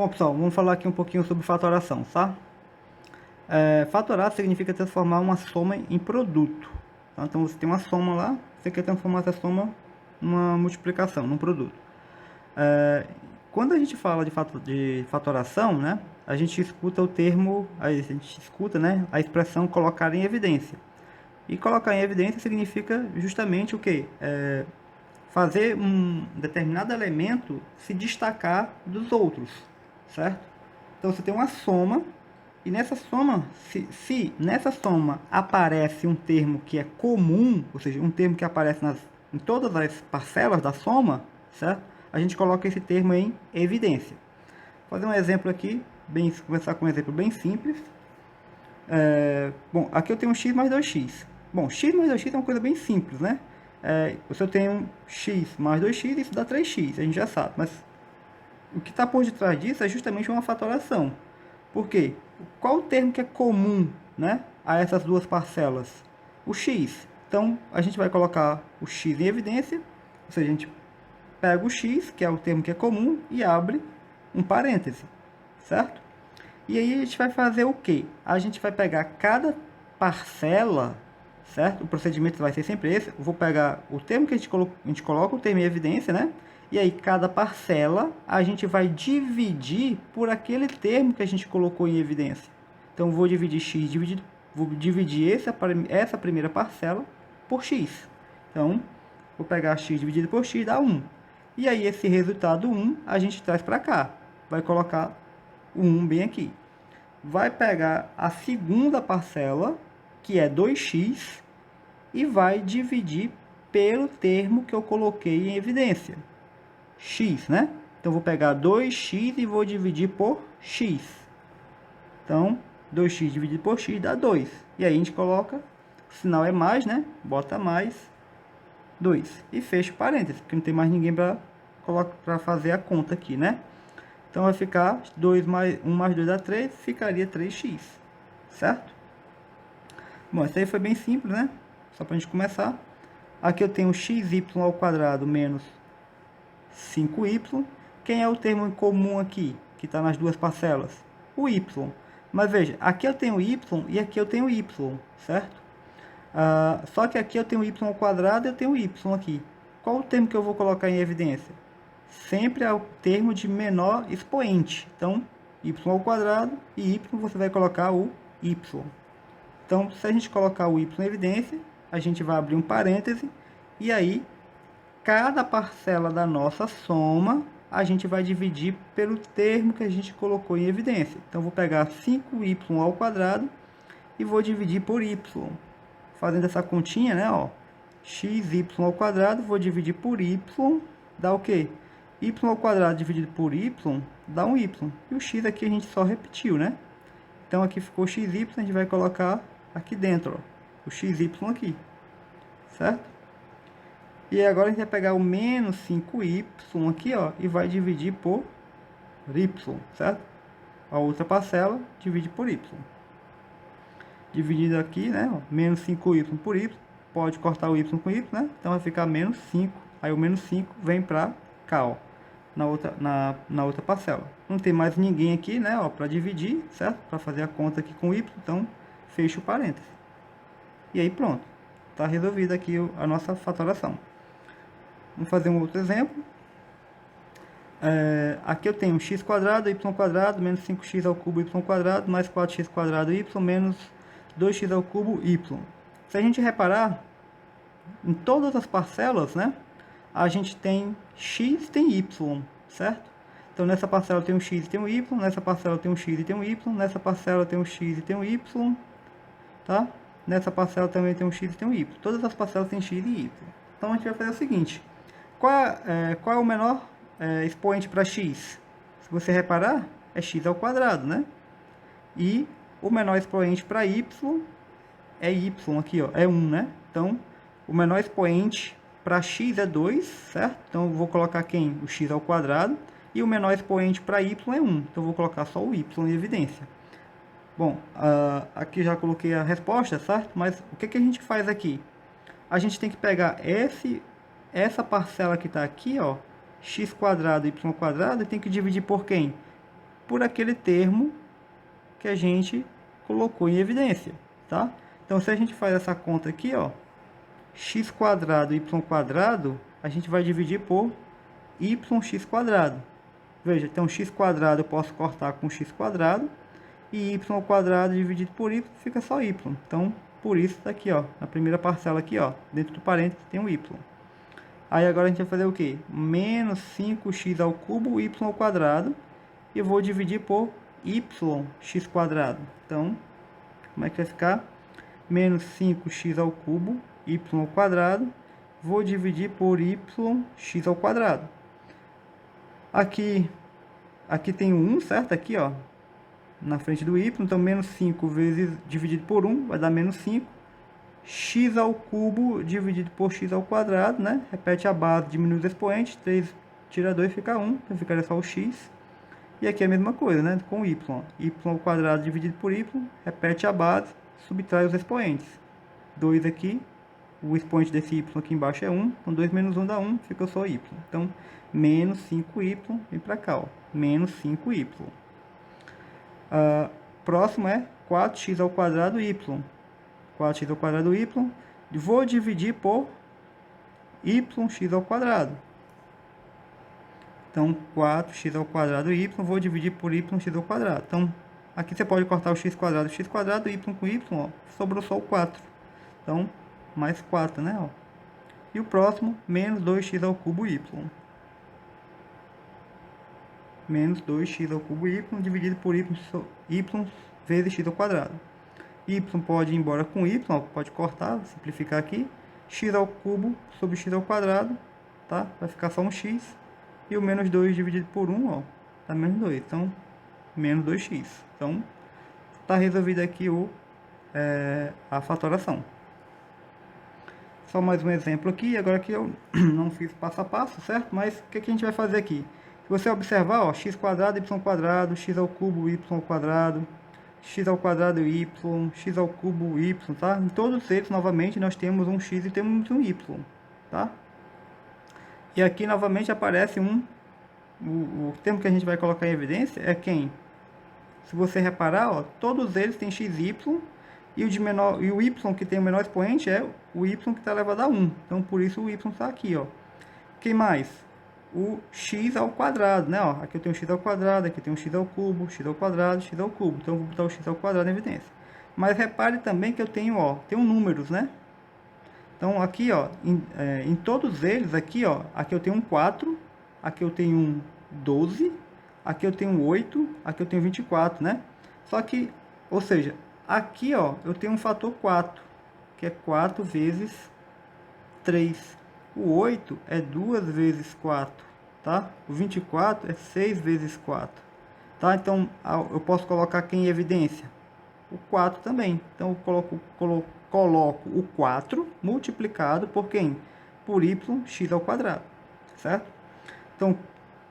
Bom, pessoal, vamos falar aqui um pouquinho sobre fatoração, tá? Fatorar significa transformar uma soma em produto. Tá? Então, você tem uma soma lá, você quer transformar essa soma numa multiplicação, num produto. Quando a gente fala de fatoração, né, a gente escuta o termo, a gente escuta, né, a expressão colocar em evidência. E colocar em evidência significa justamente o quê? Fazer um determinado elemento se destacar dos outros, certo? Então você tem uma soma, e nessa soma, se nessa soma aparece um termo que é comum, ou seja, um termo que aparece em todas as parcelas da soma, certo? A gente coloca esse termo em evidência. Vou fazer um exemplo aqui, começar com um exemplo bem simples. Bom, aqui eu tenho x mais 2x. Bom, x mais 2x é uma coisa bem simples, né? Se eu tenho x mais 2x, isso dá 3x, a gente já sabe. Mas o que está por detrás disso é justamente uma fatoração. Por quê? Qual o termo que é comum, né, a essas duas parcelas? O x. Então, a gente vai colocar o x em evidência, ou seja, a gente pega o x, que é o termo que é comum, e abre um parêntese, certo? E aí a gente vai fazer o quê? A gente vai pegar cada parcela, certo? O procedimento vai ser sempre esse. Eu vou pegar o termo que a gente coloca o termo em evidência, né? E aí cada parcela a gente vai dividir por aquele termo que a gente colocou em evidência. Então vou dividir x dividido, vou dividir essa primeira parcela por x. Então vou pegar x dividido por x dá 1. E aí esse resultado 1 a gente traz para cá. Vai colocar o 1 bem aqui. Vai pegar a segunda parcela, que é 2x, e vai dividir pelo termo que eu coloquei em evidência, x, né? Então, vou pegar 2x e vou dividir por x. Então, 2x dividido por x dá 2. E aí a gente coloca, o sinal é mais, né? Bota mais 2. E fecha o parênteses, porque não tem mais ninguém para fazer a conta aqui, né? Então vai ficar 1 mais 2 dá 3, ficaria 3x, certo? Bom, isso aí foi bem simples, né? Só para a gente começar. Aqui eu tenho xy ao quadrado menos 5y. Quem é o termo comum aqui, que está nas duas parcelas? O y. Mas veja, aqui eu tenho y e aqui eu tenho y, certo? Só que aqui eu tenho y ao quadrado e eu tenho y aqui. Qual o termo que eu vou colocar em evidência? Sempre é o termo de menor expoente. Então, y ao quadrado e y você vai colocar o y. Então, se a gente colocar o y em evidência, a gente vai abrir um parêntese e aí cada parcela da nossa soma a gente vai dividir pelo termo que a gente colocou em evidência. Então, vou pegar 5y ao quadrado e vou dividir por y. Fazendo essa continha, né, ó, xy ao quadrado, vou dividir por y, dá o quê? Y ao quadrado dividido por y dá um y. E o x aqui a gente só repetiu, né? Então aqui ficou xy, a gente vai colocar aqui dentro, ó, o xy aqui, certo? E agora a gente vai pegar o menos 5y aqui, ó, e vai dividir por y, certo? A outra parcela divide por y. Dividido aqui, né, ó, menos 5y por y, pode cortar o y com y, né? Então vai ficar menos 5, aí o menos 5 vem para cá, ó, na outra parcela. Não tem mais ninguém aqui, né, ó, para dividir, certo? Para fazer a conta aqui com y, então fecha o parênteses. E aí pronto, está resolvida aqui a nossa fatoração. Vamos fazer um outro exemplo. Aqui eu tenho x quadrado, y quadrado, menos 5x ao cubo, y quadrado, mais 4x quadrado, y, menos 2x ao cubo, y. Se a gente reparar, em todas as parcelas, né, a gente tem x e tem y, certo? Então, nessa parcela tem um x e tem um y, nessa parcela tem um x e tem um y, nessa parcela tem um x e tem um y, tá? Nessa parcela também tem um x e tem um y. Todas as parcelas têm x e y. Então, a gente vai fazer o seguinte. Qual é o menor expoente para x? Se você reparar, é x ao quadrado, né? E o menor expoente para y é y aqui, ó, é 1, né? Então, o menor expoente para x é 2, certo? Então, eu vou colocar quem? O x ao quadrado. E o menor expoente para y é 1. Então, eu vou colocar só o y em evidência. Bom, aqui já coloquei a resposta, certo? Mas o que a gente faz aqui? A gente tem que pegar essa parcela que está aqui, ó, x quadrado, y quadrado, e tem que dividir por quem? por aquele termo que a gente colocou em evidência, tá? Então, se a gente faz essa conta aqui, ó, x quadrado, y quadrado, a gente vai dividir por yx quadrado. Veja, então x quadrado eu posso cortar com x quadrado, e y quadrado dividido por y fica só y. Então, por isso está aqui, ó, na primeira parcela aqui, ó, dentro do parênteses tem um y. Aí agora a gente vai fazer o quê? Menos 5x ao cubo y ao quadrado, e eu vou dividir por yx quadrado. Então, como é que vai ficar? Menos 5x ao cubo y ao quadrado, vou dividir por yx ao quadrado. Aqui tem 1, certo? Aqui, ó, na frente do y, então menos 5 vezes dividido por 1 vai dar menos 5. X ao cubo dividido por x ao quadrado, né? Repete a base, diminui os expoentes, 3 tira 2 fica 1, então ficaria só o x. E aqui é a mesma coisa, né? Com y, y ao quadrado dividido por y, repete a base, subtrai os expoentes. 2 aqui, o expoente desse y aqui embaixo é 1, então 2 menos 1 dá 1, fica só y. Então, menos 5y, vem para cá, ó, menos 5y. Próximo é 4x ao quadrado y. 4x ao quadrado y, vou dividir por yx ao quadrado. Então, 4x ao quadrado y, vou dividir por yx ao quadrado. Então, aqui você pode cortar o x quadrado, y com y, ó, sobrou só o 4. Então, mais 4, né? Ó. E o próximo, menos 2x ao cubo y. Menos 2x ao cubo y dividido por y vezes x ao quadrado. Y pode ir embora com y, ó, pode cortar, simplificar aqui. X ao cubo sobre x ao quadrado, tá? Vai ficar só um x. E o menos 2 dividido por 1, ó, dá menos 2. Então, menos 2x. Então, está resolvido aqui a fatoração. Só mais um exemplo aqui, agora que eu não fiz passo a passo, certo? Mas o que a gente vai fazer aqui? Se você observar, ó, x quadrado, y quadrado, x ao cubo, y ao quadrado, x ao quadrado y, x ao cubo y, tá? Em todos eles, novamente, nós temos um x e temos um y, tá? E aqui, novamente, aparece o termo que a gente vai colocar em evidência é quem? Se você reparar, ó, todos eles têm x e y, e o y que tem o menor expoente é o y que está elevado a 1. Então, por isso o y está aqui, ó. Quem mais? O x ao quadrado, né? Ó, aqui eu tenho x ao quadrado, aqui eu tenho x ao cubo, x ao quadrado, x ao cubo. Então, eu vou botar o x ao quadrado em evidência. Mas repare também que eu tenho, ó, números, né? Então, aqui, ó, em todos eles, aqui, ó, aqui eu tenho um 4, aqui eu tenho um 12, aqui eu tenho um 8, aqui eu tenho 24, né? Só que, ou seja, aqui, ó, eu tenho um fator 4, que é 4 vezes 3. O 8 é 2 vezes 4, tá? O 24 é 6 vezes 4, tá? Então, eu posso colocar aqui em evidência o 4 também. Então, eu coloco o 4 multiplicado por quem? Por yx ao quadrado, certo? Então,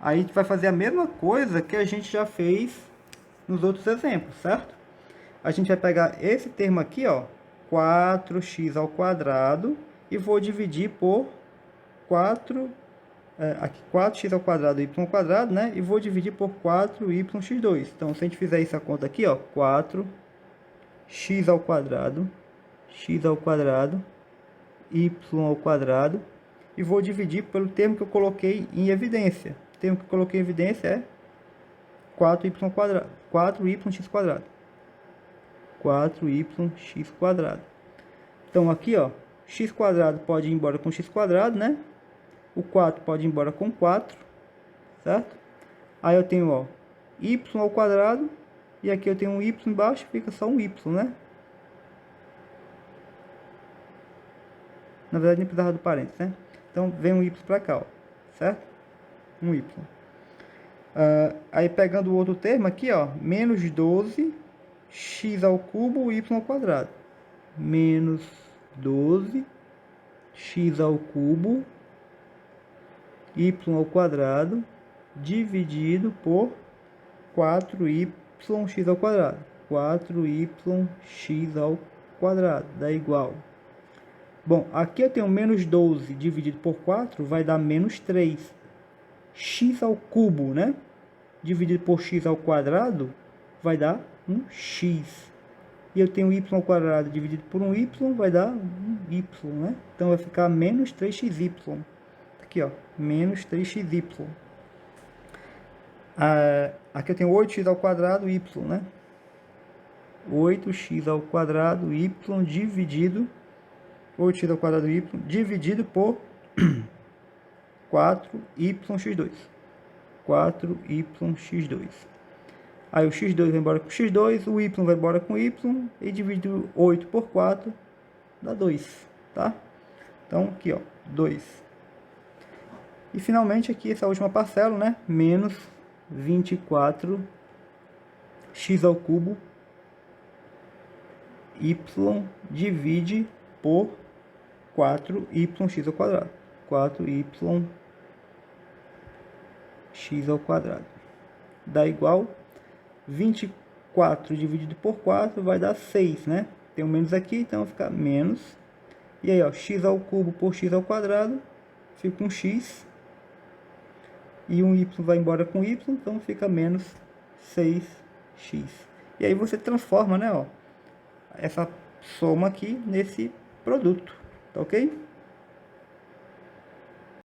aí a gente vai fazer a mesma coisa que a gente já fez nos outros exemplos, certo? A gente vai pegar esse termo aqui, ó, 4x ao quadrado, e vou dividir por 4x ao quadrado, y ao quadrado, né? E vou dividir por 4yx2. Então, se a gente fizer essa conta aqui, ó, 4x ao quadrado, x ao quadrado, y ao quadrado, e vou dividir pelo termo que eu coloquei em evidência. O termo que eu coloquei em evidência é 4y quadrado, 4yx quadrado. 4yx quadrado. Então aqui, ó, x quadrado pode ir embora com x quadrado, né? O 4 pode ir embora com 4, certo? Aí eu tenho, ó, y ao quadrado, e aqui eu tenho um y embaixo, fica só um y, né? Na verdade, nem precisava do parênteses, né? Então, vem um y para cá, ó, certo? Um y. Aí, pegando o outro termo aqui, ó, menos 12 x ao cubo, y ao quadrado. Menos 12 x ao cubo, y ao quadrado, dividido por 4yx ao quadrado. 4yx ao quadrado dá igual. Bom, aqui eu tenho menos 12 dividido por 4, vai dar menos 3. X ao cubo, né? dividido por x ao quadrado vai dar um x. E eu tenho y ao quadrado dividido por um y vai dar um y, né? Então vai ficar menos 3xy. Aqui, ó, menos 3xy. Aqui eu tenho 8x ao quadrado y, né? 8x ao quadrado y dividido 8x ao quadrado y dividido por 4yx2. 4yx2. Aí o x2 vai embora com x2, o y vai embora com y, e dividir 8 por 4 dá 2, tá? Então aqui, ó, 2. E finalmente aqui essa última parcela, né? Menos 24x ao cubo y divide por 4yx ao quadrado. 4yx ao quadrado. Dá igual 24 dividido por 4 vai dar 6, né? Tem um menos aqui, então vai ficar menos. E aí, ó, x ao cubo por x ao quadrado, fica um x. E um y vai embora com y, então fica menos 6x. E aí você transforma, né, ó, essa soma aqui nesse produto, tá ok?